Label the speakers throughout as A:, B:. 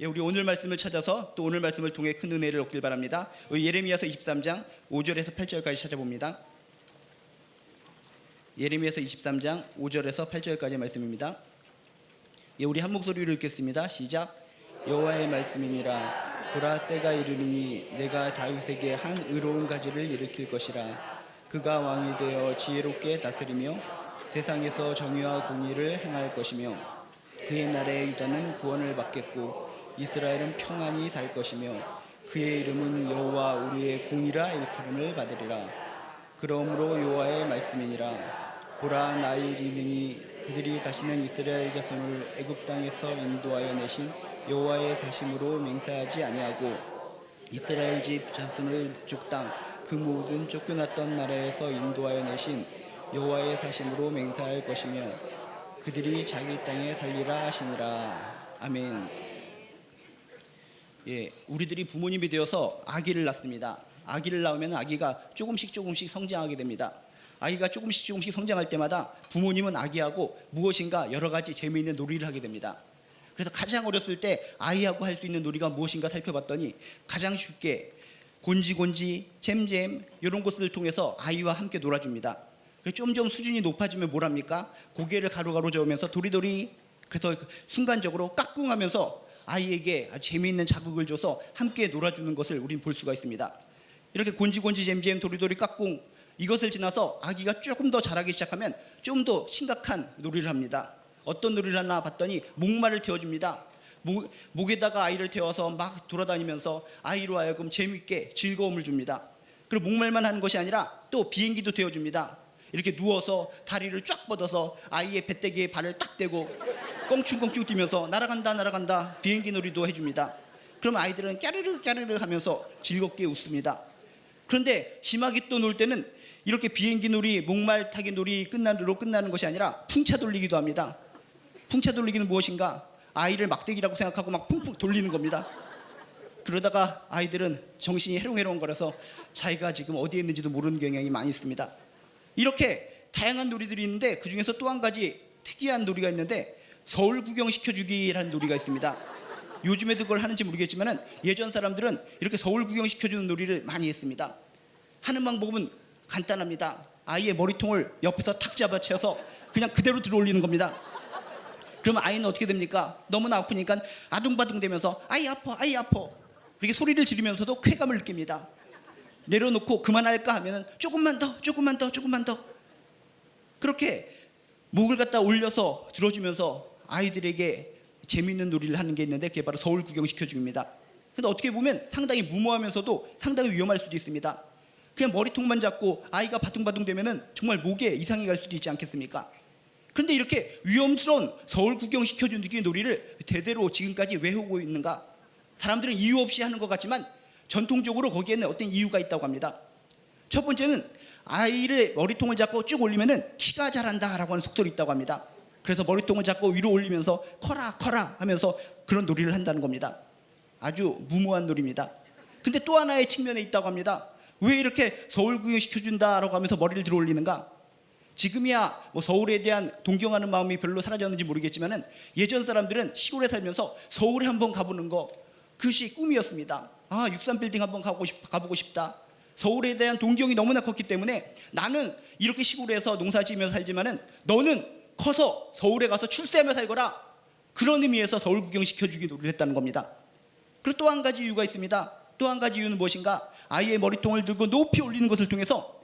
A: 우리 오늘 말씀을 찾아서 또 오늘 말씀을 통해 큰 은혜를 얻길 바랍니다. 예레미야서 23장 5절에서 8절까지 찾아봅니다. 예레미야서 23장 5절에서 8절까지 말씀입니다. 우리 한 목소리로 읽겠습니다. 시작. 여호와의 말씀이니라. 보라, 때가 이르니 내가 다윗에게 한 의로운 가지를 일으킬 것이라. 그가 왕이 되어 지혜롭게 다스리며 세상에서 정의와 공의를 행할 것이며 그의 날에 유다는 구원을 받겠고 이스라엘은 평안히 살 것이며 그의 이름은 여호와 우리의 공의라 일컬음을 받으리라. 그러므로 여호와의 말씀이니라. 보라, 나의 이르니 그들이 다시는 이스라엘 자손을 애굽 땅에서 인도하여 내신 여호와의 사심으로 맹세하지 아니하고 이스라엘 집 자손을 북쪽 땅 그 모든 쫓겨났던 나라에서 인도하여 내신 여호와의 사심으로 맹세할 것이며 그들이 자기 땅에 살리라 하시니라. 아멘. 우리들이 부모님이 되어서 아기를 낳습니다. 아기를 낳으면 아기가 조금씩 성장하게 됩니다. 아기가 조금씩 성장할 때마다 부모님은 아기하고 무엇인가 여러 가지 재미있는 놀이를 하게 됩니다. 그래서 가장 어렸을 때 아이하고 할 수 있는 놀이가 무엇인가 살펴봤더니 가장 쉽게 곤지곤지, 잼잼 이런 것을 통해서 아이와 함께 놀아줍니다. 점점 수준이 높아지면 뭘 합니까? 고개를 가로가로 저으면서 도리도리, 그래서 순간적으로 까꿍하면서 아이에게 아주 재미있는 자극을 줘서 함께 놀아주는 것을 우리는 볼 수가 있습니다. 이렇게 곤지곤지, 잼잼, 도리도리, 까꿍 이것을 지나서 아기가 조금 더 자라기 시작하면 좀 더 심각한 놀이를 합니다. 어떤 놀이를 하나 봤더니 목말을 태워줍니다. 목에다가 아이를 태워서 막 돌아다니면서 아이로 하여금 재미있게 즐거움을 줍니다. 그리고 목말만 하는 것이 아니라 또 비행기도 태워줍니다. 이렇게 누워서 다리를 쫙 뻗어서 아이의 배때기에 발을 딱 대고 껑충껑충 뛰면서 날아간다 비행기 놀이도 해줍니다. 그럼 아이들은 까르르 하면서 즐겁게 웃습니다. 그런데 심하게 또 놀 때는 이렇게 비행기 놀이, 목말 타기 놀이 끝나는 것이 아니라 풍차 돌리기도 합니다. 풍차 돌리기는 무엇인가? 아이를 막대기라고 생각하고 막 풍풍 돌리는 겁니다. 그러다가 아이들은 정신이 해롱해롱거려서 자기가 지금 어디에 있는지도 모르는 경향이 많이 있습니다. 이렇게 다양한 놀이들이 있는데 그 중에서 또 한 가지 특이한 놀이가 있는데 서울 구경시켜주기라는 놀이가 있습니다. 요즘에도 그걸 하는지 모르겠지만 예전 사람들은 이렇게 서울 구경시켜주는 놀이를 많이 했습니다. 하는 방법은 간단합니다. 아이의 머리통을 옆에서 탁 잡아채워서 그냥 그대로 들어올리는 겁니다. 그러면 아이는 어떻게 됩니까? 너무나 아프니까 아둥바둥 대면서 아이 아파 이렇게 소리를 지르면서도 쾌감을 느낍니다. 내려놓고 그만할까 하면 조금만 더 그렇게 목을 갖다 올려서 들어주면서 아이들에게 재미있는 놀이를 하는 게 있는데 그게 바로 서울 구경시켜줍니다. 근데 어떻게 보면 상당히 무모하면서도 상당히 위험할 수도 있습니다. 그냥 머리통만 잡고 아이가 바둥바둥 되면은 정말 목에 이상이 갈 수도 있지 않겠습니까? 그런데 이렇게 위험스러운 서울 구경시켜주는 놀이를 대대로 지금까지 왜 하고 있는가? 사람들은 이유 없이 하는 것 같지만 전통적으로 거기에는 어떤 이유가 있다고 합니다. 첫 번째는 아이를 머리통을 잡고 쭉 올리면은 키가 자란다라고 하는 속설이 있다고 합니다. 그래서 머리통을 잡고 위로 올리면서 커라 하면서 그런 놀이를 한다는 겁니다. 아주 무모한 놀이입니다. 근데 또 하나의 측면에 있다고 합니다. 왜 이렇게 서울 구경시켜준다라고 하면서 머리를 들어 올리는가? 지금이야 서울에 대한 동경하는 마음이 별로 사라졌는지 모르겠지만 예전 사람들은 시골에 살면서 서울에 한번 가보는 거 그것이 꿈이었습니다. 63빌딩 한번 가보고 싶다. 서울에 대한 동경이 너무나 컸기 때문에 나는 이렇게 시골에서 농사지으면서 살지만은 너는 커서 서울에 가서 출세하며 살거라. 그런 의미에서 서울 구경시켜주기 놀이를 했다는 겁니다. 그리고 또 한 가지 이유가 있습니다. 또 한 가지 이유는 무엇인가? 아이의 머리통을 들고 높이 올리는 것을 통해서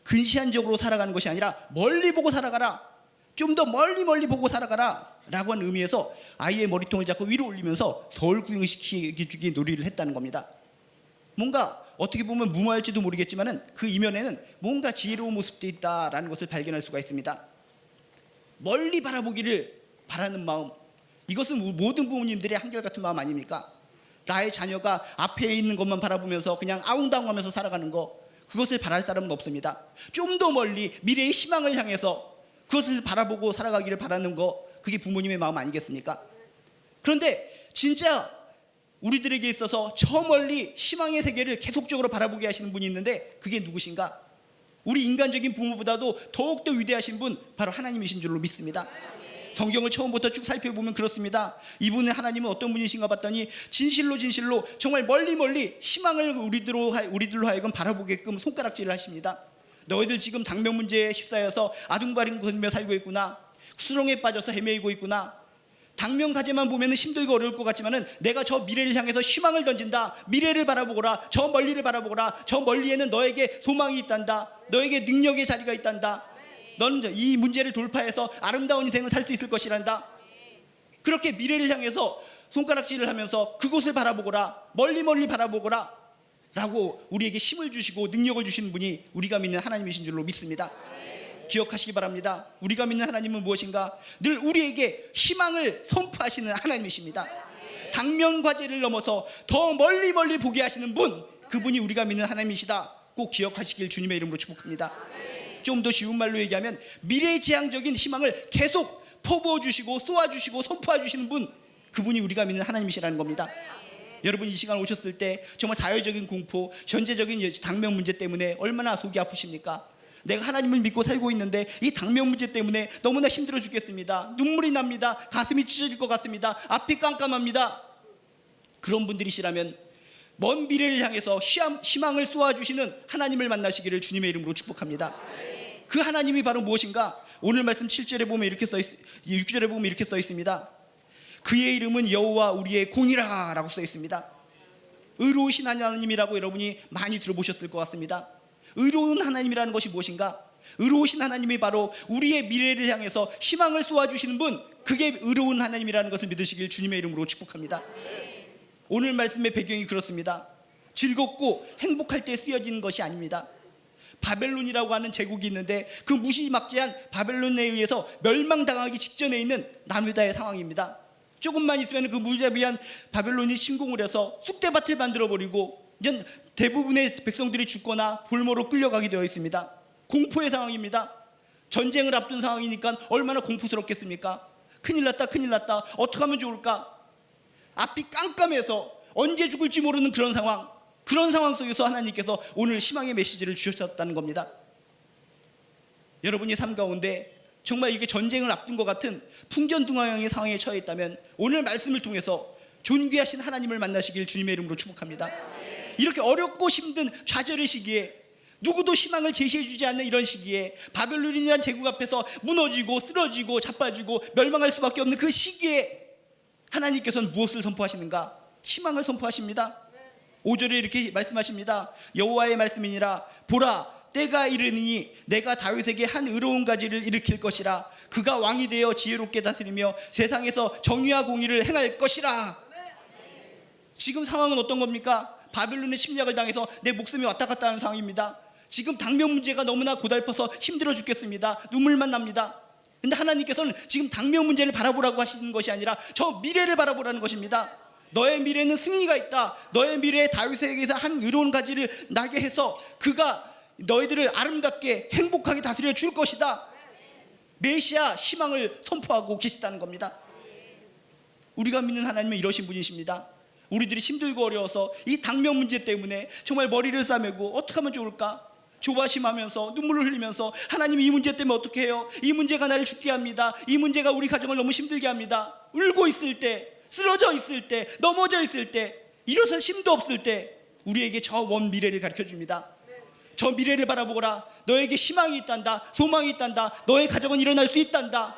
A: 근시안적으로 살아가는 것이 아니라 멀리 보고 살아가라. 좀 더 멀리 보고 살아가라 라고 하는 의미에서 아이의 머리통을 잡고 위로 올리면서 서울 구경시키기 놀이를 했다는 겁니다. 뭔가 어떻게 보면 무모할지도 모르겠지만 그 이면에는 뭔가 지혜로운 모습도 있다라는 것을 발견할 수가 있습니다. 멀리 바라보기를 바라는 마음, 이것은 모든 부모님들의 한결같은 마음 아닙니까? 나의 자녀가 앞에 있는 것만 바라보면서 그냥 아웅다웅하면서 살아가는 거, 그것을 바랄 사람은 없습니다. 좀 더 멀리 미래의 희망을 향해서 그것을 바라보고 살아가기를 바라는 거, 그게 부모님의 마음 아니겠습니까? 그런데 진짜 우리들에게 있어서 저 멀리 희망의 세계를 계속적으로 바라보게 하시는 분이 있는데 그게 누구신가? 우리 인간적인 부모보다도 더욱더 위대하신 분, 바로 하나님이신 줄로 믿습니다. 성경을 처음부터 쭉 살펴보면 그렇습니다. 이분은 하나님은 어떤 분이신가 봤더니 진실로 정말 멀리 희망을 우리들로 하여금 바라보게끔 손가락질을 하십니다. 너희들 지금 당면 문제에 휩싸여서 아둥바둥거리며 살고 있구나. 수렁에 빠져서 헤매이고 있구나. 당면 과제만 보면 힘들고 어려울 것 같지만은 내가 저 미래를 향해서 희망을 던진다. 미래를 바라보거라. 저 멀리를 바라보거라. 저 멀리에는 너에게 소망이 있단다. 너에게 능력의 자리가 있단다. 넌 이 문제를 돌파해서 아름다운 인생을 살 수 있을 것이란다. 그렇게 미래를 향해서 손가락질을 하면서 그곳을 바라보거라. 멀리 바라보거라 라고 우리에게 힘을 주시고 능력을 주시는 분이 우리가 믿는 하나님이신 줄로 믿습니다. 기억하시기 바랍니다. 우리가 믿는 하나님은 무엇인가? 늘 우리에게 희망을 선포하시는 하나님이십니다. 당면 과제를 넘어서 더 멀리 보게 하시는 분, 그분이 우리가 믿는 하나님이시다. 꼭 기억하시길 주님의 이름으로 축복합니다. 좀 더 쉬운 말로 얘기하면 미래지향적인 희망을 계속 퍼부어주시고 쏘아주시고 선포해주시는 분, 그분이 우리가 믿는 하나님이시라는 겁니다. 여러분, 이 시간 오셨을 때 정말 사회적인 공포, 현재적인 당면 문제 때문에 얼마나 속이 아프십니까? 내가 하나님을 믿고 살고 있는데 이 당면 문제 때문에 너무나 힘들어 죽겠습니다. 눈물이 납니다. 가슴이 찢어질 것 같습니다. 앞이 깜깜합니다. 그런 분들이시라면 먼 미래를 향해서 희망을 쏘아주시는 하나님을 만나시기를 주님의 이름으로 축복합니다. 그 하나님이 바로 무엇인가? 오늘 말씀 7절에 보면 6절에 보면 이렇게 써 있습니다. 그의 이름은 여호와 우리의 공이라 라고 써 있습니다. 의로우신 하나님이라고 여러분이 많이 들어보셨을 것 같습니다. 의로운 하나님이라는 것이 무엇인가? 의로우신 하나님이 바로 우리의 미래를 향해서 희망을 쏘아주시는 분, 그게 의로운 하나님이라는 것을 믿으시길 주님의 이름으로 축복합니다. 오늘 말씀의 배경이 그렇습니다. 즐겁고 행복할 때 쓰여지는 것이 아닙니다. 바벨론이라고 하는 제국이 있는데 그 무시막지한 바벨론에 의해서 멸망당하기 직전에 있는 남유다의 상황입니다. 조금만 있으면 그 무자비한 바벨론이 침공을 해서 쑥대밭을 만들어버리고 대부분의 백성들이 죽거나 볼모로 끌려가게 되어 있습니다. 공포의 상황입니다. 전쟁을 앞둔 상황이니까 얼마나 공포스럽겠습니까? 큰일 났다. 어떻게 하면 좋을까? 앞이 깜깜해서 언제 죽을지 모르는 그런 상황 속에서 하나님께서 오늘 희망의 메시지를 주셨다는 겁니다. 여러분이 삶 가운데 정말 이렇게 전쟁을 앞둔 것 같은 풍전등화형의 상황에 처해 있다면 오늘 말씀을 통해서 존귀하신 하나님을 만나시길 주님의 이름으로 축복합니다. 이렇게 어렵고 힘든 좌절의 시기에, 누구도 희망을 제시해주지 않는 이런 시기에, 바벨론이라는 제국 앞에서 무너지고 쓰러지고 자빠지고 멸망할 수밖에 없는 그 시기에 하나님께서는 무엇을 선포하시는가? 희망을 선포하십니다. 5절에 이렇게 말씀하십니다. 여호와의 말씀이니라. 보라, 때가 이르니 내가 다윗에게 한 의로운 가지를 일으킬 것이라. 그가 왕이 되어 지혜롭게 다스리며 세상에서 정의와 공의를 행할 것이라. 지금 상황은 어떤 겁니까? 바벨론의 침략을 당해서 내 목숨이 왔다 갔다 하는 상황입니다. 지금 당면 문제가 너무나 고달퍼서 힘들어 죽겠습니다. 눈물만 납니다. 근데 하나님께서는 지금 당면 문제를 바라보라고 하시는 것이 아니라 저 미래를 바라보라는 것입니다. 너의 미래는 승리가 있다. 너의 미래에 다윗에게서 한 의로운 가지를 나게 해서 그가 너희들을 아름답게 행복하게 다스려 줄 것이다. 메시아 희망을 선포하고 계시다는 겁니다. 우리가 믿는 하나님은 이러신 분이십니다. 우리들이 힘들고 어려워서 이 당면 문제 때문에 정말 머리를 싸매고 어떻게 하면 좋을까? 조바심하면서 눈물을 흘리면서 하나님, 이 문제 때문에 어떻게 해요? 이 문제가 나를 죽게 합니다. 이 문제가 우리 가정을 너무 힘들게 합니다. 울고 있을 때, 쓰러져 있을 때, 넘어져 있을 때, 일어설 힘도 없을 때 우리에게 저 먼 미래를 가르쳐줍니다. 저 미래를 바라보거라. 너에게 희망이 있단다. 소망이 있단다. 너의 가정은 일어날 수 있단다.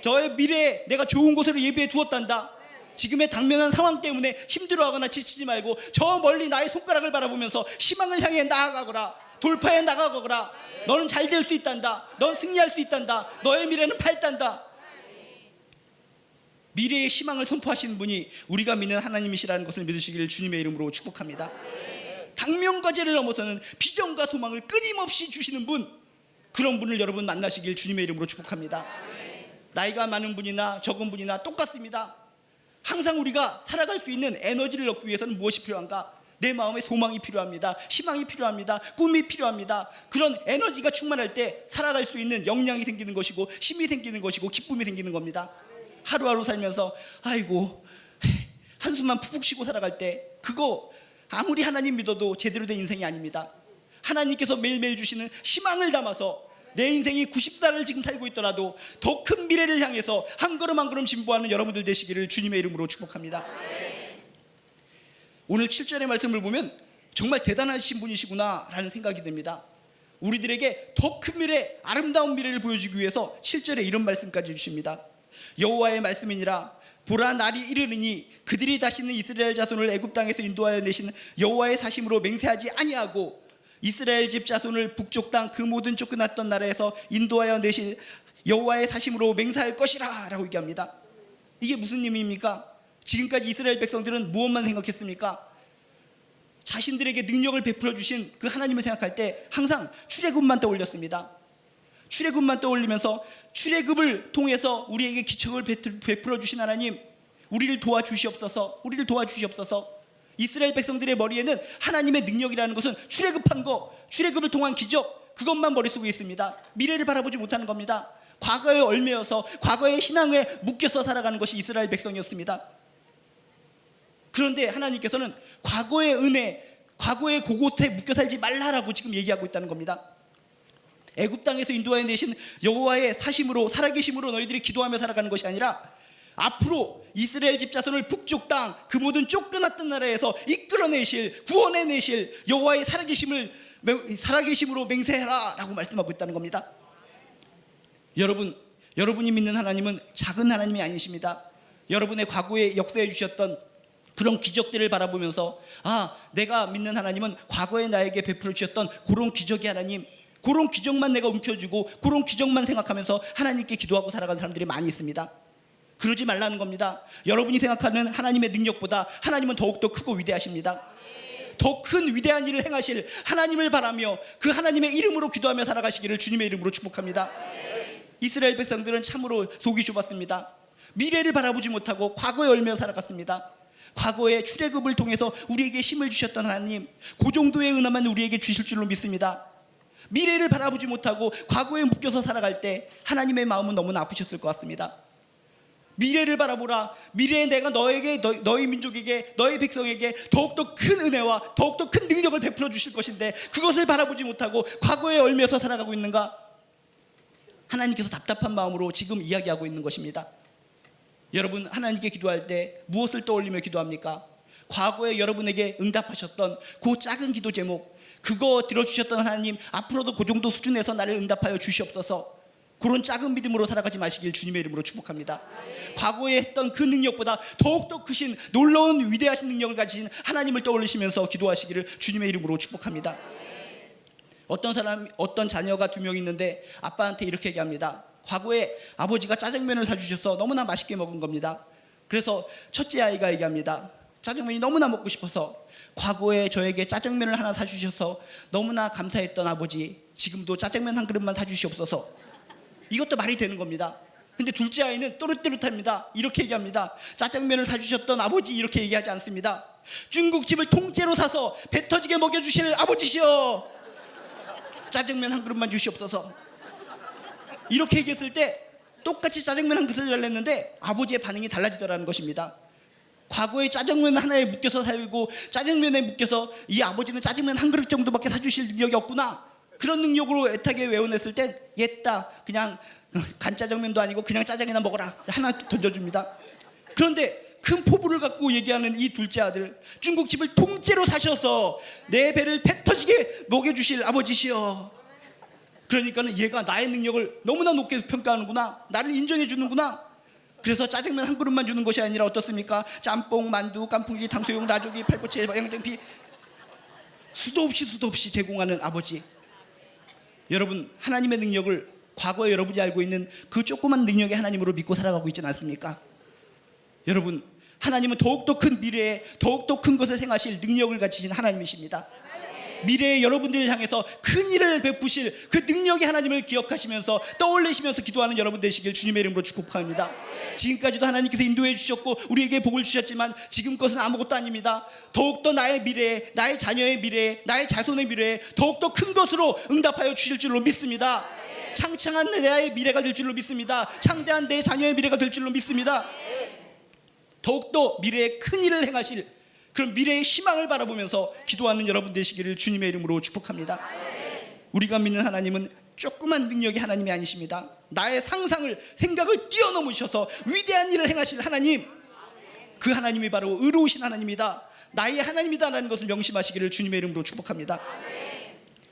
A: 저의 미래에 내가 좋은 곳으로 예비해 두었단다. 지금의 당면한 상황 때문에 힘들어하거나 지치지 말고 저 멀리 나의 손가락을 바라보면서 희망을 향해 나아가거라. 돌파해 나가거라. 너는 잘 될 수 있단다. 넌 승리할 수 있단다. 너의 미래는 밝단다. 미래의 희망을 선포하시는 분이 우리가 믿는 하나님이시라는 것을 믿으시기를 주님의 이름으로 축복합니다. 당면과제를 넘어서는 비전과 소망을 끊임없이 주시는 분, 그런 분을 여러분 만나시길 주님의 이름으로 축복합니다. 나이가 많은 분이나 적은 분이나 똑같습니다. 항상 우리가 살아갈 수 있는 에너지를 얻기 위해서는 무엇이 필요한가? 내 마음에 소망이 필요합니다. 희망이 필요합니다. 꿈이 필요합니다. 그런 에너지가 충만할 때 살아갈 수 있는 역량이 생기는 것이고 힘이 생기는 것이고 기쁨이 생기는 겁니다. 하루하루 살면서 아이고 한숨만 푹푹 쉬고 살아갈 때 그거 아무리 하나님 믿어도 제대로 된 인생이 아닙니다. 하나님께서 매일매일 주시는 희망을 담아서 내 인생이 90살을 지금 살고 있더라도 더 큰 미래를 향해서 한 걸음 한 걸음 진보하는 여러분들 되시기를 주님의 이름으로 축복합니다. 오늘 7절의 말씀을 보면 정말 대단하신 분이시구나 라는 생각이 듭니다. 우리들에게 더 큰 미래, 아름다운 미래를 보여주기 위해서 7절에 이런 말씀까지 주십니다. 여호와의 말씀이니라. 보라, 날이 이르느니 그들이 다시는 이스라엘 자손을 애굽 땅에서 인도하여 내신 여호와의 사심으로 맹세하지 아니하고 이스라엘 집 자손을 북쪽 땅 그 모든 쫓겨났던 나라에서 인도하여 내신 여호와의 사심으로 맹세할 것이라 라고 얘기합니다. 이게 무슨 의미입니까? 지금까지 이스라엘 백성들은 무엇만 생각했습니까? 자신들에게 능력을 베풀어 주신 그 하나님을 생각할 때 항상 출애굽만 떠올렸습니다. 출애굽만 떠올리면서 출애굽을 통해서 우리에게 기적을 베풀어 주신 하나님, 우리를 도와주시옵소서, 우리를 도와주시옵소서. 이스라엘 백성들의 머리에는 하나님의 능력이라는 것은 출애굽한 거, 출애굽을 통한 기적, 그것만 머릿속에 있습니다. 미래를 바라보지 못하는 겁니다. 과거에 얽매여서 과거의 신앙에 묶여서 살아가는 것이 이스라엘 백성이었습니다. 그런데 하나님께서는 과거의 은혜, 과거의 그곳에 묶여 살지 말라라고 지금 얘기하고 있다는 겁니다. 애굽 땅에서 인도하여 내신 여호와의 사심으로, 살아계심으로 너희들이 기도하며 살아가는 것이 아니라 앞으로 이스라엘 집 자손을 북쪽 땅 그 모든 쫓겨났던 나라에서 이끌어내실, 구원해내실 여호와의 살아계심으로 맹세해라 라고 말씀하고 있다는 겁니다. 여러분이 믿는 하나님은 작은 하나님이 아니십니다. 여러분의 과거에 역사해 주셨던 그런 기적들을 바라보면서 내가 믿는 하나님은 과거에 나에게 베풀어 주셨던 그런 기적의 하나님, 그런 기적만 내가 움켜쥐고 그런 기적만 생각하면서 하나님께 기도하고 살아가는 사람들이 많이 있습니다. 그러지 말라는 겁니다. 여러분이 생각하는 하나님의 능력보다 하나님은 더욱더 크고 위대하십니다. 더 큰 위대한 일을 행하실 하나님을 바라며 그 하나님의 이름으로 기도하며 살아가시기를 주님의 이름으로 축복합니다. 이스라엘 백성들은 참으로 속이 좁았습니다. 미래를 바라보지 못하고 과거에 얽매여 살아갔습니다. 과거의 출애굽을 통해서 우리에게 힘을 주셨던 하나님, 그 정도의 은혜만 우리에게 주실 줄로 믿습니다. 미래를 바라보지 못하고 과거에 묶여서 살아갈 때 하나님의 마음은 너무나 아프셨을 것 같습니다. 미래를 바라보라. 미래에 내가 너에게, 너희 민족에게, 너희 백성에게 더욱더 큰 은혜와 더욱더 큰 능력을 베풀어 주실 것인데 그것을 바라보지 못하고 과거에 얽매여서 살아가고 있는가? 하나님께서 답답한 마음으로 지금 이야기하고 있는 것입니다. 여러분, 하나님께 기도할 때 무엇을 떠올리며 기도합니까? 과거에 여러분에게 응답하셨던 그 작은 기도 제목, 그거 들어주셨던 하나님, 앞으로도 그 정도 수준에서 나를 응답하여 주시옵소서. 그런 작은 믿음으로 살아가지 마시길 주님의 이름으로 축복합니다. 과거에 했던 그 능력보다 더욱더 크신 놀라운 위대하신 능력을 가지신 하나님을 떠올리시면서 기도하시기를 주님의 이름으로 축복합니다. 어떤 자녀가 2명 있는데 아빠한테 이렇게 얘기합니다. 과거에 아버지가 짜장면을 사주셔서 너무나 맛있게 먹은 겁니다. 그래서 첫째 아이가 얘기합니다. 짜장면이 너무나 먹고 싶어서 과거에 저에게 짜장면을 하나 사주셔서 너무나 감사했던 아버지, 지금도 짜장면 한 그릇만 사주시옵소서. 이것도 말이 되는 겁니다. 근데 둘째 아이는 또렷또렷합니다. 이렇게 얘기합니다. 짜장면을 사주셨던 아버지, 이렇게 얘기하지 않습니다. 중국집을 통째로 사서 배 터지게 먹여주실 아버지시여, 짜장면 한 그릇만 주시옵소서. 이렇게 얘기했을 때 똑같이 짜장면 한 그릇을 열렸는데 아버지의 반응이 달라지더라는 것입니다. 과거에 짜장면 하나에 묶여서 살고 짜장면에 묶여서 이 아버지는 짜장면 한 그릇 정도밖에 사주실 능력이 없구나, 그런 능력으로 애타게 외워냈을 때 옛다, 그냥 간짜장면도 아니고 그냥 짜장이나 먹어라 하나 던져줍니다. 그런데 큰 포부를 갖고 얘기하는 이 둘째 아들, 중국집을 통째로 사셔서 내 배를 배 터지게 먹여주실 아버지시여. 그러니까는 얘가 나의 능력을 너무나 높게 평가하는구나, 나를 인정해 주는구나. 그래서 짜장면 한 그릇만 주는 것이 아니라 어떻습니까? 짬뽕, 만두, 깐풍기, 탕수육, 라조기, 팔보채, 양장피, 수도 없이 제공하는 아버지. 여러분, 하나님의 능력을 과거에 여러분이 알고 있는 그 조그만 능력의 하나님으로 믿고 살아가고 있지는 않습니까? 여러분, 하나님은 더욱더 큰 미래에 더욱더 큰 것을 행하실 능력을 가지신 하나님이십니다. 미래의 여러분들을 향해서 큰 일을 베푸실 그 능력의 하나님을 기억하시면서 떠올리시면서 기도하는 여러분 되시길 주님의 이름으로 축복합니다. 지금까지도 하나님께서 인도해 주셨고 우리에게 복을 주셨지만 지금 것은 아무것도 아닙니다. 더욱더 나의 미래에, 나의 자녀의 미래에, 나의 자손의 미래에 더욱더 큰 것으로 응답하여 주실 줄로 믿습니다. 창창한 나의 미래가 될 줄로 믿습니다. 창대한 내 자녀의 미래가 될 줄로 믿습니다. 더욱더 미래에 큰 일을 행하실 그런 미래의 희망을 바라보면서 기도하는 여러분 되시기를 주님의 이름으로 축복합니다. 우리가 믿는 하나님은 조그만 능력이 하나님이 아니십니다. 나의 상상을, 생각을 뛰어넘으셔서 위대한 일을 행하실 하나님, 그 하나님이 바로 의로우신 하나님이다, 나의 하나님이다라는 것을 명심하시기를 주님의 이름으로 축복합니다.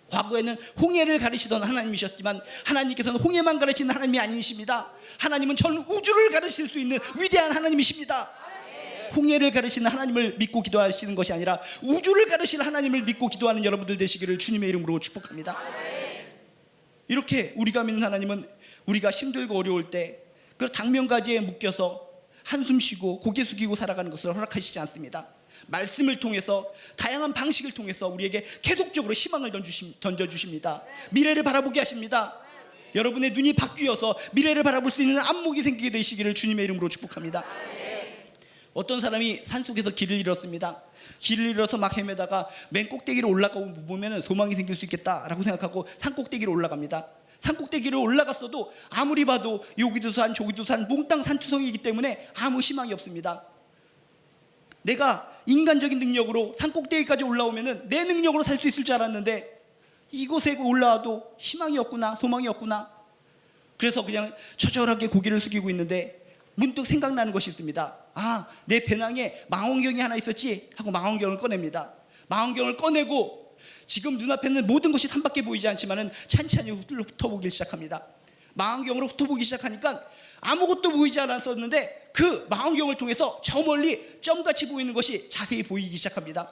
A: 과거에는 홍해를 가르치던 하나님이셨지만 하나님께서는 홍해만 가르치는 하나님이 아니십니다. 하나님은 전 우주를 가르칠 수 있는 위대한 하나님이십니다. 홍해를 가르치는 하나님을 믿고 기도하시는 것이 아니라 우주를 가르치는 하나님을 믿고 기도하는 여러분들 되시기를 주님의 이름으로 축복합니다. 이렇게 우리가 믿는 하나님은 우리가 힘들고 어려울 때 그 당면가지에 묶여서 한숨 쉬고 고개 숙이고 살아가는 것을 허락하시지 않습니다. 말씀을 통해서, 다양한 방식을 통해서 우리에게 계속적으로 희망을 던져주십니다. 미래를 바라보게 하십니다. 여러분의 눈이 바뀌어서 미래를 바라볼 수 있는 안목이 생기게 되시기를 주님의 이름으로 축복합니다. 어떤 사람이 산속에서 길을 잃었습니다. 길을 잃어서 막 헤매다가 맨 꼭대기로 올라가고 보면 소망이 생길 수 있겠다라고 생각하고 산 꼭대기로 올라갑니다. 산 꼭대기로 올라갔어도 아무리 봐도 여기도 산 저기도 산 몽땅 산투성이기 때문에 아무 희망이 없습니다. 내가 인간적인 능력으로 산 꼭대기까지 올라오면 내 능력으로 살 수 있을 줄 알았는데 이곳에 올라와도 희망이 없구나, 소망이 없구나. 그래서 그냥 처절하게 고개를 숙이고 있는데 문득 생각나는 것이 있습니다. 아, 내 배낭에 망원경이 하나 있었지 하고 망원경을 꺼냅니다. 망원경을 꺼내고 지금 눈앞에는 모든 것이 산밖에 보이지 않지만 찬찬히 훑어보기 시작합니다. 망원경으로 훑어보기 시작하니까 아무것도 보이지 않았었는데 그 망원경을 통해서 저 멀리 점같이 보이는 것이 자세히 보이기 시작합니다.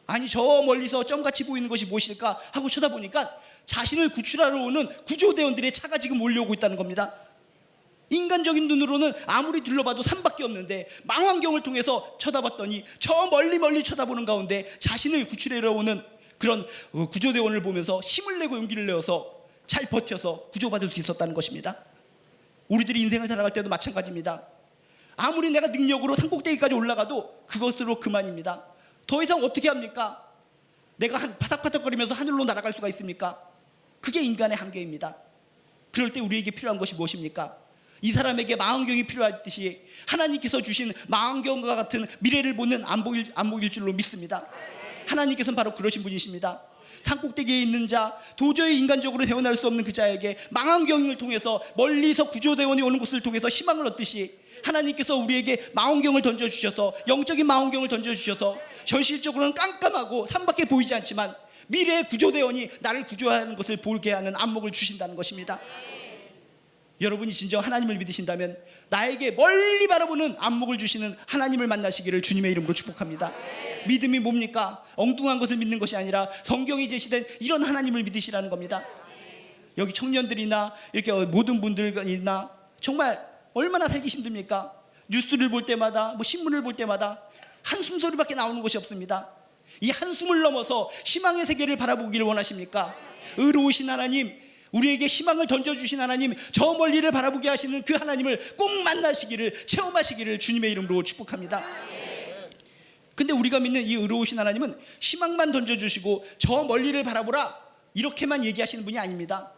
A: 아니, 저 멀리서 점같이 보이는 것이 무엇일까 하고 쳐다보니까 자신을 구출하러 오는 구조대원들의 차가 지금 몰려오고 있다는 겁니다. 인간적인 눈으로는 아무리 둘러봐도 산밖에 없는데 망원경을 통해서 쳐다봤더니 저 멀리 쳐다보는 가운데 자신을 구출하러 오는 그런 구조대원을 보면서 힘을 내고 용기를 내어서 잘 버텨서 구조받을 수 있었다는 것입니다. 우리들이 인생을 살아갈 때도 마찬가지입니다. 아무리 내가 능력으로 산꼭대기까지 올라가도 그것으로 그만입니다. 더 이상 어떻게 합니까? 내가 바삭바삭거리면서 하늘로 날아갈 수가 있습니까? 그게 인간의 한계입니다. 그럴 때 우리에게 필요한 것이 무엇입니까? 이 사람에게 망원경이 필요하듯이 하나님께서 주신 망원경과 같은 미래를 보는 안목일 줄로 믿습니다. 하나님께서는 바로 그러신 분이십니다. 산꼭대기에 있는 자, 도저히 인간적으로 헤어날 수 없는 그 자에게 망원경을 통해서 멀리서 구조대원이 오는 것을 통해서 희망을 얻듯이 하나님께서 우리에게 망원경을 던져주셔서, 영적인 망원경을 던져주셔서 현실적으로는 깜깜하고 산밖에 보이지 않지만 미래의 구조대원이 나를 구조하는 것을 보게 하는 안목을 주신다는 것입니다. 여러분이 진정 하나님을 믿으신다면 나에게 멀리 바라보는 안목을 주시는 하나님을 만나시기를 주님의 이름으로 축복합니다. 믿음이 뭡니까? 엉뚱한 것을 믿는 것이 아니라 성경이 제시된 이런 하나님을 믿으시라는 겁니다. 여기 청년들이나 이렇게 모든 분들이나 정말 얼마나 살기 힘듭니까? 뉴스를 볼 때마다, 신문을 볼 때마다 한숨 소리밖에 나오는 것이 없습니다. 이 한숨을 넘어서 희망의 세계를 바라보기를 원하십니까? 의로우신 하나님, 우리에게 희망을 던져주신 하나님, 저 멀리를 바라보게 하시는 그 하나님을 꼭 만나시기를, 체험하시기를 주님의 이름으로 축복합니다. 근데 우리가 믿는 이 의로우신 하나님은 희망만 던져주시고 저 멀리를 바라보라 이렇게만 얘기하시는 분이 아닙니다.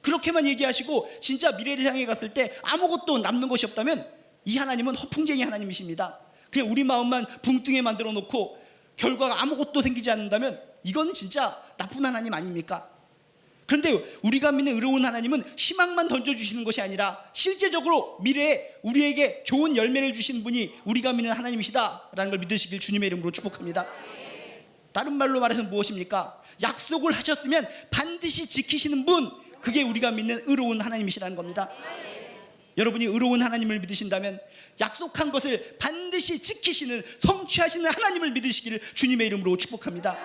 A: 그렇게만 얘기하시고 진짜 미래를 향해 갔을 때 아무것도 남는 것이 없다면 이 하나님은 허풍쟁이 하나님이십니다. 그냥 우리 마음만 붕뜨게 만들어 놓고 결과가 아무것도 생기지 않는다면 이거는 진짜 나쁜 하나님 아닙니까? 그런데 우리가 믿는 의로운 하나님은 희망만 던져주시는 것이 아니라 실제적으로 미래에 우리에게 좋은 열매를 주시는 분이 우리가 믿는 하나님이시다라는 걸 믿으시길 주님의 이름으로 축복합니다. 다른 말로 말해서 무엇입니까? 약속을 하셨으면 반드시 지키시는 분, 그게 우리가 믿는 의로운 하나님이시라는 겁니다. 여러분이 의로운 하나님을 믿으신다면 약속한 것을 반드시 지키시는, 성취하시는 하나님을 믿으시기를 주님의 이름으로 축복합니다.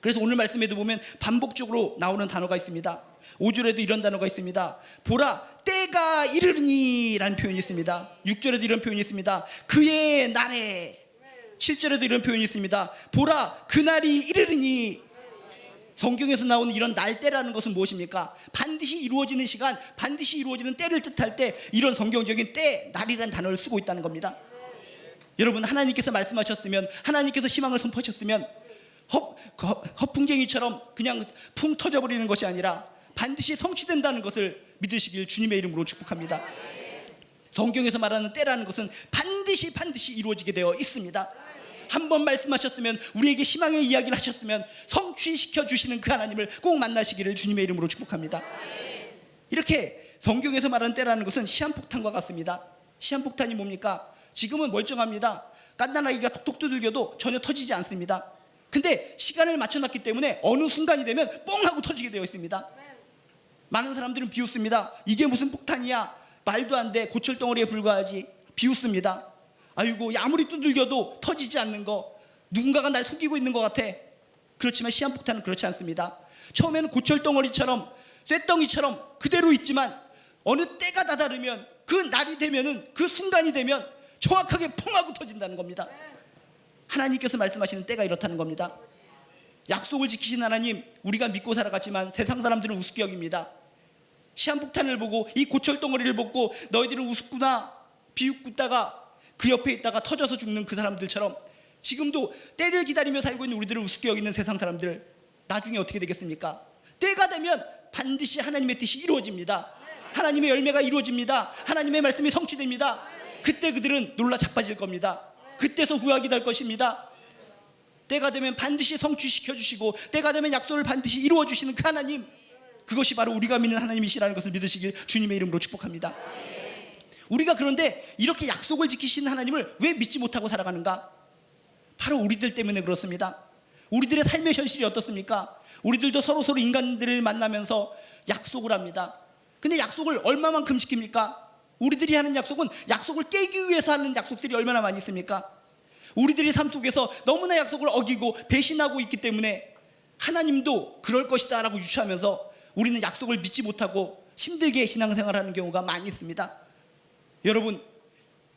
A: 그래서 오늘 말씀에도 보면 반복적으로 나오는 단어가 있습니다. 5절에도 이런 단어가 있습니다. 보라, 때가 이르니 라는 표현이 있습니다. 6절에도 이런 표현이 있습니다. 그의 날에. 7절에도 이런 표현이 있습니다. 보라, 그날이 이르니. 성경에서 나오는 이런 날때라는 것은 무엇입니까? 반드시 이루어지는 시간, 반드시 이루어지는 때를 뜻할 때 이런 성경적인 때, 날이라는 단어를 쓰고 있다는 겁니다. 여러분, 하나님께서 말씀하셨으면, 하나님께서 희망을 선포하셨으면 허풍쟁이처럼 그냥 풍 터져버리는 것이 아니라 반드시 성취된다는 것을 믿으시길 주님의 이름으로 축복합니다. 성경에서 말하는 때라는 것은 반드시 이루어지게 되어 있습니다. 한 번 말씀하셨으면, 우리에게 희망의 이야기를 하셨으면 성취시켜 주시는 그 하나님을 꼭 만나시기를 주님의 이름으로 축복합니다. 이렇게 성경에서 말하는 때라는 것은 시한폭탄과 같습니다. 시한폭탄이 뭡니까? 지금은 멀쩡합니다. 갓난아기가 톡톡 두들겨도 전혀 터지지 않습니다. 근데 시간을 맞춰놨기 때문에 어느 순간이 되면 뽕 하고 터지게 되어 있습니다. 많은 사람들은 비웃습니다. 이게 무슨 폭탄이야, 말도 안 돼, 고철덩어리에 불과하지. 비웃습니다. 아이고, 아무리 두들겨도 터지지 않는 거, 누군가가 날 속이고 있는 것 같아. 그렇지만 시한폭탄은 그렇지 않습니다. 처음에는 고철덩어리처럼, 쇳덩이처럼 그대로 있지만 어느 때가 다다르면, 그 날이 되면은, 그 순간이 되면 정확하게 펑 하고 터진다는 겁니다. 하나님께서 말씀하시는 때가 이렇다는 겁니다. 약속을 지키신 하나님, 우리가 믿고 살아갔지만 세상 사람들은 우습게 여깁니다. 시한폭탄을 보고, 이 고철덩어리를 보고 너희들은 우습구나 비웃다가 그 옆에 있다가 터져서 죽는 그 사람들처럼 지금도 때를 기다리며 살고 있는 우리들을 우습게 여기는 세상 사람들, 나중에 어떻게 되겠습니까? 때가 되면 반드시 하나님의 뜻이 이루어집니다. 하나님의 열매가 이루어집니다. 하나님의 말씀이 성취됩니다. 그때 그들은 놀라 자빠질 겁니다. 그때서 후회하게 될 것입니다. 때가 되면 반드시 성취시켜 주시고, 때가 되면 약속을 반드시 이루어 주시는 그 하나님, 그것이 바로 우리가 믿는 하나님이시라는 것을 믿으시길 주님의 이름으로 축복합니다. 우리가 그런데 이렇게 약속을 지키시는 하나님을 왜 믿지 못하고 살아가는가? 바로 우리들 때문에 그렇습니다. 우리들의 삶의 현실이 어떻습니까? 우리들도 서로 인간들을 만나면서 약속을 합니다. 근데 약속을 얼마만큼 지킵니까? 우리들이 하는 약속은 약속을 깨기 위해서 하는 약속들이 얼마나 많이 있습니까? 우리들의 삶 속에서 너무나 약속을 어기고 배신하고 있기 때문에 하나님도 그럴 것이다 라고 유추하면서 우리는 약속을 믿지 못하고 힘들게 신앙생활하는 경우가 많이 있습니다. 여러분,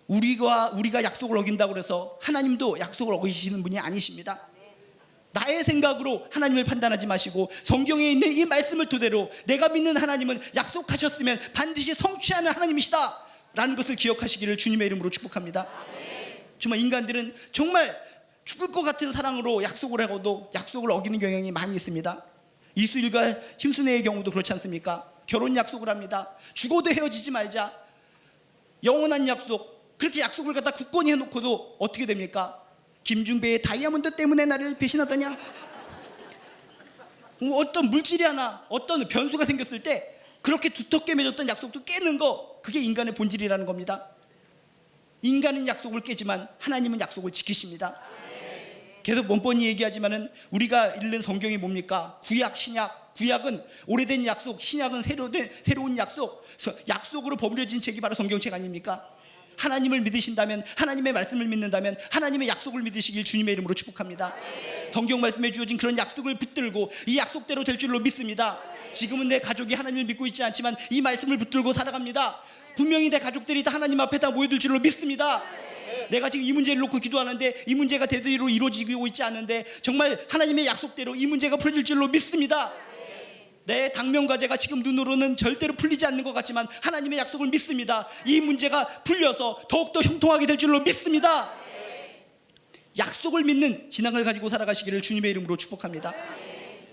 A: 우리가 약속을 어긴다고 해서 하나님도 약속을 어기시는 분이 아니십니다. 나의 생각으로 하나님을 판단하지 마시고 성경에 있는 이 말씀을 토대로 내가 믿는 하나님은 약속하셨으면 반드시 성취하는 하나님이시다 라는 것을 기억하시기를 주님의 이름으로 축복합니다. 정말 인간들은 정말 죽을 것 같은 사랑으로 약속을 하고도 약속을 어기는 경향이 많이 있습니다. 이수일과 심순애의 경우도 그렇지 않습니까? 결혼 약속을 합니다. 죽어도 헤어지지 말자, 영원한 약속. 그렇게 약속을 갖다 굳건히 해놓고도 어떻게 됩니까? 김중배의 다이아몬드 때문에 나를 배신하더냐? 어떤 물질이 하나, 어떤 변수가 생겼을 때 그렇게 두텁게 맺었던 약속도 깨는 거, 그게 인간의 본질이라는 겁니다. 인간은 약속을 깨지만 하나님은 약속을 지키십니다. 계속 뻔뻔히 얘기하지만은 우리가 읽는 성경이 뭡니까? 구약, 신약. 구약은 오래된 약속, 신약은 새로운 약속. 약속으로 버무려진 책이 바로 성경책 아닙니까? 하나님을 믿으신다면, 하나님의 말씀을 믿는다면 하나님의 약속을 믿으시길 주님의 이름으로 축복합니다. 성경 말씀에 주어진 그런 약속을 붙들고 이 약속대로 될 줄로 믿습니다. 지금은 내 가족이 하나님을 믿고 있지 않지만 이 말씀을 붙들고 살아갑니다. 분명히 내 가족들이 다 하나님 앞에 다 모여들 줄로 믿습니다. 내가 지금 이 문제를 놓고 기도하는데 이 문제가 제대로 이루어지고 있지 않은데 정말 하나님의 약속대로 이 문제가 풀어질 줄로 믿습니다. 내 당면과제가 지금 눈으로는 절대로 풀리지 않는 것 같지만 하나님의 약속을 믿습니다. 이 문제가 풀려서 더욱더 형통하게 될 줄로 믿습니다. 약속을 믿는 신앙을 가지고 살아가시기를 주님의 이름으로 축복합니다.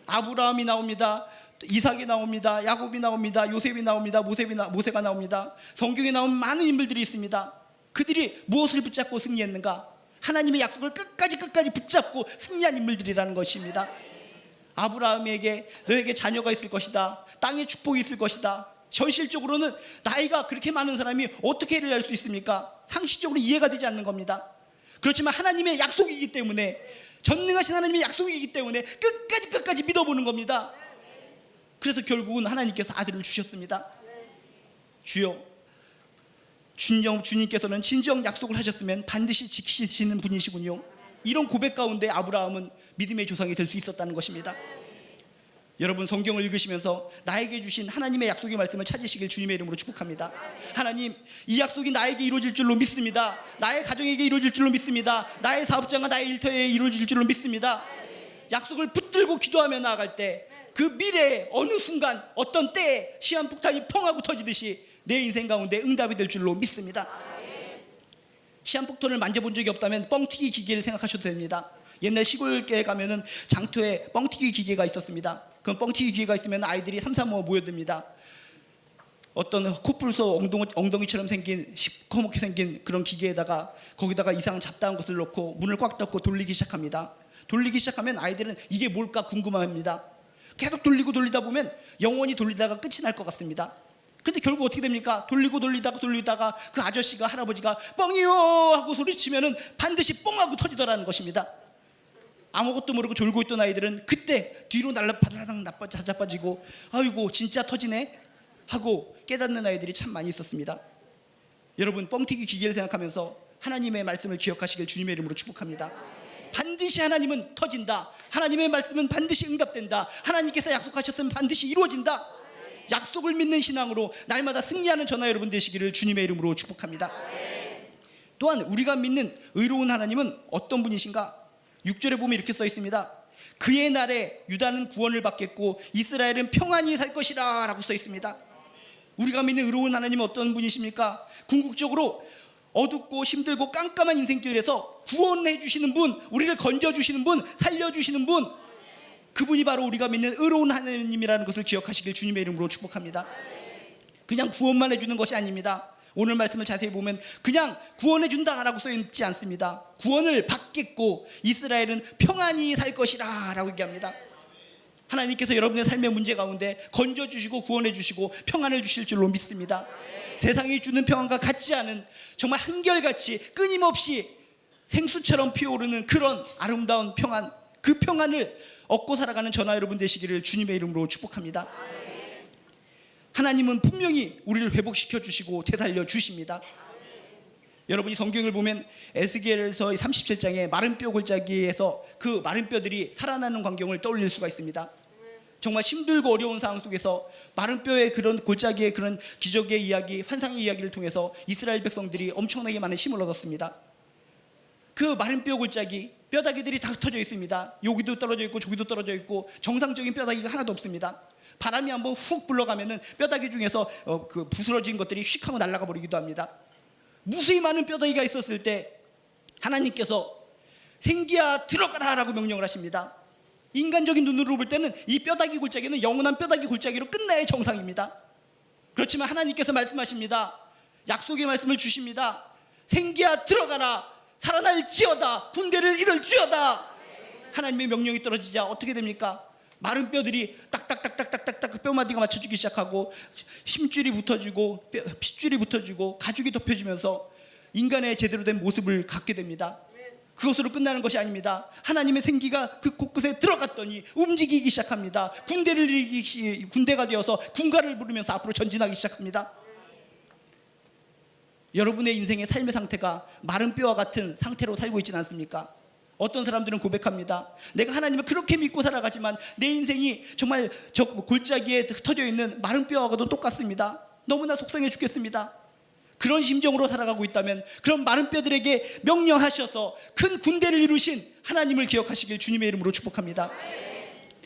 A: 아브라함이 나옵니다. 이삭이 나옵니다. 야곱이 나옵니다. 요셉이 나옵니다. 모세가 나옵니다. 성경에 나온 많은 인물들이 있습니다. 그들이 무엇을 붙잡고 승리했는가? 하나님의 약속을 끝까지 붙잡고 승리한 인물들이라는 것입니다. 아브라함에게 너에게 자녀가 있을 것이다, 땅에 축복이 있을 것이다. 현실적으로는 나이가 그렇게 많은 사람이 어떻게 일을 할 수 있습니까? 상식적으로 이해가 되지 않는 겁니다. 그렇지만 하나님의 약속이기 때문에, 전능하신 하나님의 약속이기 때문에 끝까지 믿어보는 겁니다. 그래서 결국은 하나님께서 아들을 주셨습니다. 주여, 주님께서는 진정 약속을 하셨으면 반드시 지키시는 분이시군요. 이런 고백 가운데 아브라함은 믿음의 조상이 될 수 있었다는 것입니다. 여러분, 성경을 읽으시면서 나에게 주신 하나님의 약속의 말씀을 찾으시길 주님의 이름으로 축복합니다. 하나님, 이 약속이 나에게 이루어질 줄로 믿습니다. 나의 가정에게 이루어질 줄로 믿습니다. 나의 사업장과 나의 일터에 이루어질 줄로 믿습니다. 약속을 붙들고 기도하며 나아갈 때 그 미래에 어느 순간 어떤 때에 시한폭탄이 펑하고 터지듯이 내 인생 가운데 응답이 될 줄로 믿습니다. 시한폭탄을 만져본 적이 없다면 뻥튀기 기계를 생각하셔도 됩니다. 옛날 시골에 가면은 장터에 뻥튀기 기계가 있었습니다. 그럼 뻥튀기 기계가 있으면 아이들이 삼삼오오 모여듭니다. 어떤 코뿔소 엉덩이처럼 생긴 시커멓게 생긴 그런 기계에다가 거기다가 이상한 잡다한 것을 넣고 문을 꽉 닫고 돌리기 시작합니다. 돌리기 시작하면 아이들은 이게 뭘까 궁금합니다. 계속 돌리고 돌리다 보면 영원히 돌리다가 끝이 날 것 같습니다. 근데 결국 어떻게 됩니까? 돌리고 돌리다가 그 아저씨가 할아버지가 뻥이요 하고 소리치면은 반드시 뻥 하고 터지더라는 것입니다. 아무것도 모르고 졸고 있던 아이들은 그때 뒤로 바다락 자빠지고 아이고 진짜 터지네 하고 깨닫는 아이들이 참 많이 있었습니다. 여러분, 뻥튀기 기계를 생각하면서 하나님의 말씀을 기억하시길 주님의 이름으로 축복합니다. 반드시 하나님은 터진다. 하나님의 말씀은 반드시 응답된다. 하나님께서 약속하셨으면 반드시 이루어진다. 약속을 믿는 신앙으로 날마다 승리하는 저나 여러분 되시기를 주님의 이름으로 축복합니다. 또한 우리가 믿는 의로운 하나님은 어떤 분이신가? 6절에 보면 이렇게 써 있습니다. 그의 날에 유다는 구원을 받겠고 이스라엘은 평안히 살 것이라 라고 써 있습니다. 우리가 믿는 의로운 하나님은 어떤 분이십니까? 궁극적으로 어둡고 힘들고 깜깜한 인생길에서 구원해 주시는 분, 우리를 건져 주시는 분, 살려 주시는 분, 그분이 바로 우리가 믿는 의로운 하나님이라는 것을 기억하시길 주님의 이름으로 축복합니다. 그냥 구원만 해주는 것이 아닙니다. 오늘 말씀을 자세히 보면 그냥 구원해 준다라고 써 있지 않습니다. 구원을 받겠고 이스라엘은 평안히 살 것이라 라고 얘기합니다. 하나님께서 여러분의 삶의 문제 가운데 건져주시고 구원해주시고 평안을 주실 줄로 믿습니다. 세상이 주는 평안과 같지 않은 정말 한결같이 끊임없이 생수처럼 피어오르는 그런 아름다운 평안, 그 평안을 얻고 살아가는 저나 여러분 되시기를 주님의 이름으로 축복합니다. 하나님은 분명히 우리를 회복시켜 주시고 되살려 주십니다. 여러분이 성경을 보면 에스겔서 37장에 마른 뼈 골짜기에서 그 마른 뼈들이 살아나는 광경을 떠올릴 수가 있습니다. 정말 힘들고 어려운 상황 속에서 마른 뼈의 그런 골짜기의 그런 기적의 이야기, 환상의 이야기를 통해서 이스라엘 백성들이 엄청나게 많은 힘을 얻었습니다. 그 마른 뼈 골짜기, 뼈다귀들이 다 흩어져 있습니다. 여기도 떨어져 있고 저기도 떨어져 있고 정상적인 뼈다귀가 하나도 없습니다. 바람이 한번 훅 불러가면은 뼈다귀 중에서 그 부스러진 것들이 휙 하고 날아가 버리기도 합니다. 무수히 많은 뼈다귀가 있었을 때 하나님께서 생기야 들어가라 라고 명령을 하십니다. 인간적인 눈으로 볼 때는 이 뼈다귀 골짜기는 영원한 뼈다귀 골짜기로 끝나야 정상입니다. 그렇지만 하나님께서 말씀하십니다. 약속의 말씀을 주십니다. 생기야 들어가라, 살아날지어다, 군대를 이룰지어다. 하나님의 명령이 떨어지자 어떻게 됩니까? 마른 뼈들이 딱딱딱딱딱딱 그 뼈마디가 맞춰지기 시작하고 힘줄이 붙어지고 핏줄이 붙어지고 가죽이 덮여지면서 인간의 제대로 된 모습을 갖게 됩니다. 그것으로 끝나는 것이 아닙니다. 하나님의 생기가 그 곳곳에 들어갔더니 움직이기 시작합니다. 군대가 되어서 군가를 부르면서 앞으로 전진하기 시작합니다. 여러분의 인생의 삶의 상태가 마른 뼈와 같은 상태로 살고 있지는 않습니까? 어떤 사람들은 고백합니다. 내가 하나님을 그렇게 믿고 살아가지만 내 인생이 정말 저 골짜기에 흩어져 있는 마른 뼈와도 똑같습니다. 너무나 속상해 죽겠습니다. 그런 심정으로 살아가고 있다면 그런 마른 뼈들에게 명령하셔서 큰 군대를 이루신 하나님을 기억하시길 주님의 이름으로 축복합니다.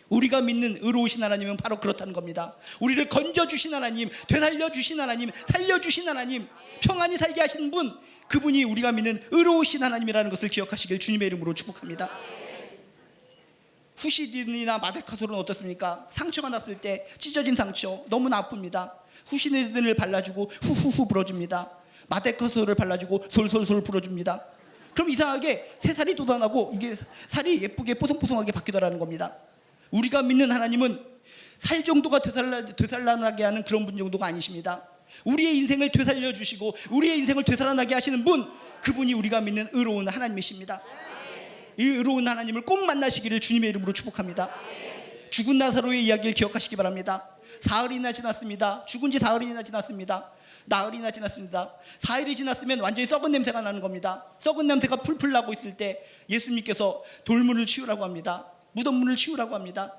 A: 우리가 믿는 의로우신 하나님은 바로 그렇다는 겁니다. 우리를 건져주신 하나님, 되살려주신 하나님, 살려주신 하나님, 평안히 살게 하신 분, 그분이 우리가 믿는 의로우신 하나님이라는 것을 기억하시길 주님의 이름으로 축복합니다. 후시딘이나 마데카솔은 어떻습니까? 상처가 났을 때 찢어진 상처 너무나 아픕니다. 후시딘을 발라주고 후후후 불어줍니다. 마데카솔을 발라주고 솔솔솔 불어줍니다. 그럼 이상하게 새살이 돋아나고 이게 살이 예쁘게 뽀송뽀송하게 바뀌더라는 겁니다. 우리가 믿는 하나님은 살 정도가 되살아나게 하는 그런 분 정도가 아니십니다. 우리의 인생을 되살려 주시고 우리의 인생을 되살아나게 하시는 분, 그분이 우리가 믿는 의로운 하나님이십니다. 이 의로운 하나님을 꼭 만나시기를 주님의 이름으로 축복합니다. 죽은 나사로의 이야기를 기억하시기 바랍니다. 사흘이나 지났습니다. 죽은 지 사흘이나 지났습니다. 나흘이나 지났습니다. 4일이 지났으면 완전히 썩은 냄새가 나는 겁니다. 썩은 냄새가 풀풀 나고 있을 때 예수님께서 돌문을 치우라고 합니다. 무덤문을 치우라고 합니다.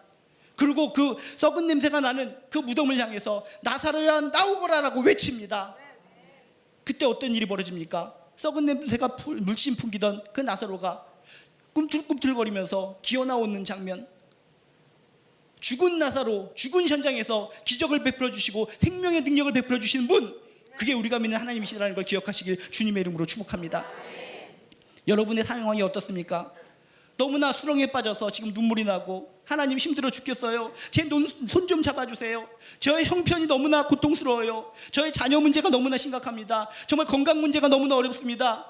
A: 그리고 그 썩은 냄새가 나는 그 무덤을 향해서 나사로야 나오거라라고 외칩니다. 그때 어떤 일이 벌어집니까? 썩은 냄새가 물씬 풍기던 그 나사로가 꿈틀꿈틀거리면서 기어나오는 장면, 죽은 나사로, 죽은 현장에서 기적을 베풀어 주시고 생명의 능력을 베풀어 주시는 분, 그게 우리가 믿는 하나님이시라는 걸 기억하시길 주님의 이름으로 축복합니다. 여러분의 상황이 어떻습니까? 너무나 수렁에 빠져서 지금 눈물이 나고 하나님 힘들어 죽겠어요. 제 손 좀 잡아주세요. 저의 형편이 너무나 고통스러워요. 저의 자녀 문제가 너무나 심각합니다. 정말 건강 문제가 너무나 어렵습니다.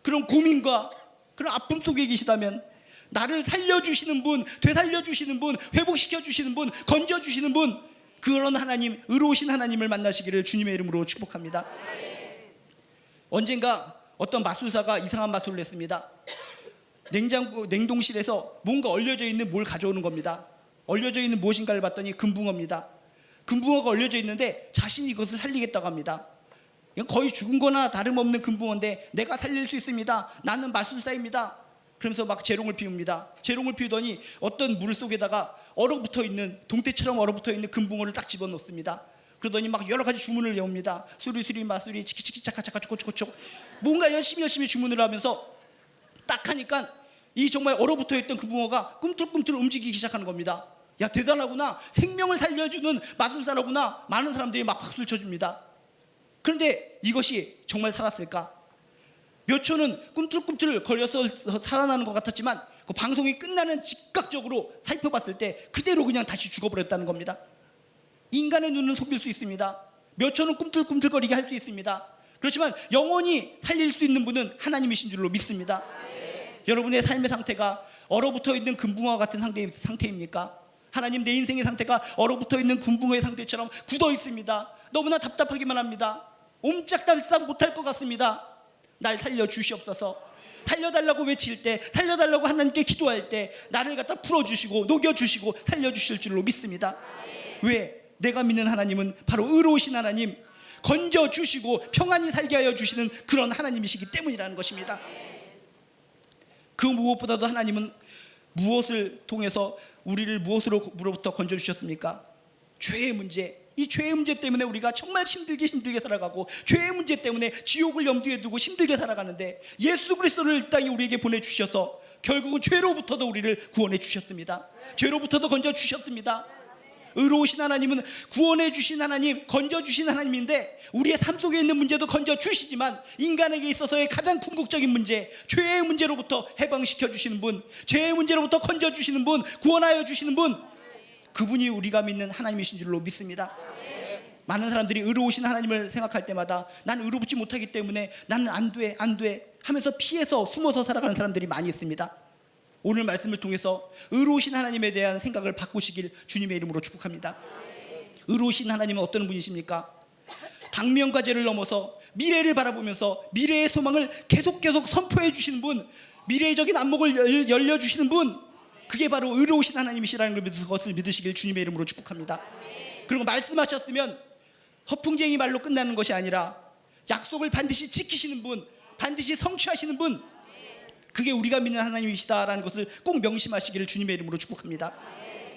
A: 그런 고민과 그런 아픔 속에 계시다면 나를 살려주시는 분, 되살려주시는 분, 회복시켜주시는 분, 건져주시는 분, 그런 하나님, 의로우신 하나님을 만나시기를 주님의 이름으로 축복합니다. 언젠가 어떤 마술사가 이상한 마술을 했습니다. 냉동실에서 뭔가 얼려져 있는 뭘 가져오는 겁니다. 얼려져 있는 무엇인가를 봤더니 금붕어입니다. 금붕어가 얼려져 있는데 자신이 이것을 살리겠다고 합니다. 이건 거의 죽은 거나 다름없는 금붕어인데 내가 살릴 수 있습니다. 나는 마술사입니다. 그러면서 막 재롱을 피웁니다. 재롱을 피우더니 어떤 물 속에다가 얼어붙어 있는, 동태처럼 얼어붙어 있는 금붕어를 딱 집어넣습니다. 그러더니 막 여러 가지 주문을 외웁니다. 수리수리 마수리 치키치키 차카차카 초코초코초, 뭔가 열심히 주문을 하면서 딱 하니까 이 정말 얼어붙어 있던 그 붕어가 꿈틀꿈틀 움직이기 시작하는 겁니다. 야, 대단하구나, 생명을 살려주는 마술사라구나. 많은 사람들이 막 박수를 쳐줍니다. 그런데 이것이 정말 살았을까? 몇 초는 꿈틀꿈틀 거려서 살아나는 것 같았지만 그 방송이 끝나는 즉각적으로 살펴봤을 때 그대로 그냥 다시 죽어버렸다는 겁니다. 인간의 눈은 속일 수 있습니다. 몇 초는 꿈틀꿈틀거리게 할 수 있습니다. 그렇지만 영원히 살릴 수 있는 분은 하나님이신 줄로 믿습니다. 여러분의 삶의 상태가 얼어붙어 있는 금붕어 같은 상태입니까? 하나님, 내 인생의 상태가 얼어붙어 있는 금붕어의 상태처럼 굳어 있습니다. 너무나 답답하기만 합니다. 옴짝달싹 못할 것 같습니다. 날 살려주시옵소서. 살려달라고 외칠 때, 살려달라고 하나님께 기도할 때 나를 갖다 풀어주시고 녹여주시고 살려주실 줄로 믿습니다. 왜? 내가 믿는 하나님은 바로 의로우신 하나님, 건져주시고 평안히 살게 하여 주시는 그런 하나님이시기 때문이라는 것입니다. 그 무엇보다도 하나님은 무엇을 통해서 우리를 무엇으로부터 건져주셨습니까? 죄의 문제. 이 죄의 문제 때문에 우리가 정말 힘들게 살아가고, 죄의 문제 때문에 지옥을 염두에 두고 힘들게 살아가는데 예수 그리스도를 이 땅에 우리에게 보내주셔서 결국은 죄로부터도 우리를 구원해 주셨습니다. 죄로부터도 건져주셨습니다. 의로우신 하나님은 구원해 주신 하나님, 건져주신 하나님인데 우리의 삶 속에 있는 문제도 건져주시지만 인간에게 있어서의 가장 궁극적인 문제, 죄의 문제로부터 해방시켜 주시는 분, 죄의 문제로부터 건져주시는 분, 구원하여 주시는 분, 그분이 우리가 믿는 하나님이신 줄로 믿습니다. 많은 사람들이 의로우신 하나님을 생각할 때마다 난 의롭지 못하기 때문에 나는 안 돼 하면서 피해서 숨어서 살아가는 사람들이 많이 있습니다. 오늘 말씀을 통해서 의로우신 하나님에 대한 생각을 바꾸시길 주님의 이름으로 축복합니다. 의로우신 하나님은 어떤 분이십니까? 당면과제를 넘어서 미래를 바라보면서 미래의 소망을 계속 선포해 주시는 분, 미래적인 안목을 열려주시는 분, 그게 바로 의로우신 하나님이시라는 것을 믿으시길 주님의 이름으로 축복합니다. 그리고 말씀하셨으면 허풍쟁이 말로 끝나는 것이 아니라 약속을 반드시 지키시는 분, 반드시 성취하시는 분, 그게 우리가 믿는 하나님이시다라는 것을 꼭 명심하시기를 주님의 이름으로 축복합니다.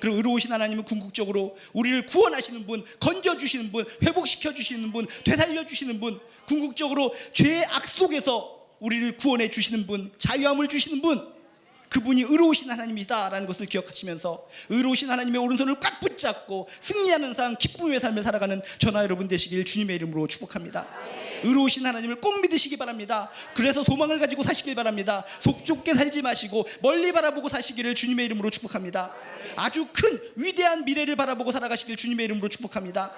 A: 그리고 의로우신 하나님은 궁극적으로 우리를 구원하시는 분, 건져주시는 분, 회복시켜주시는 분, 되살려주시는 분, 궁극적으로 죄의 악 속에서 우리를 구원해 주시는 분, 자유함을 주시는 분, 그분이 의로우신 하나님이시다라는 것을 기억하시면서 의로우신 하나님의 오른손을 꽉 붙잡고 승리하는 삶, 기쁨의 삶을 살아가는 저나 여러분 되시길 주님의 이름으로 축복합니다. 의로우신 하나님을 꼭 믿으시기 바랍니다. 그래서 소망을 가지고 사시길 바랍니다. 속 좁게 살지 마시고 멀리 바라보고 사시기를 주님의 이름으로 축복합니다. 아주 큰 위대한 미래를 바라보고 살아가시길 주님의 이름으로 축복합니다.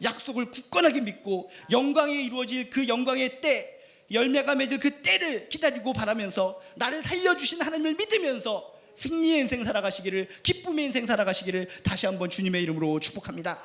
A: 약속을 굳건하게 믿고 영광에 이루어질 그 영광의 때, 열매가 맺을 그 때를 기다리고 바라면서 나를 살려주신 하나님을 믿으면서 승리의 인생 살아가시기를, 기쁨의 인생 살아가시기를 다시 한번 주님의 이름으로 축복합니다.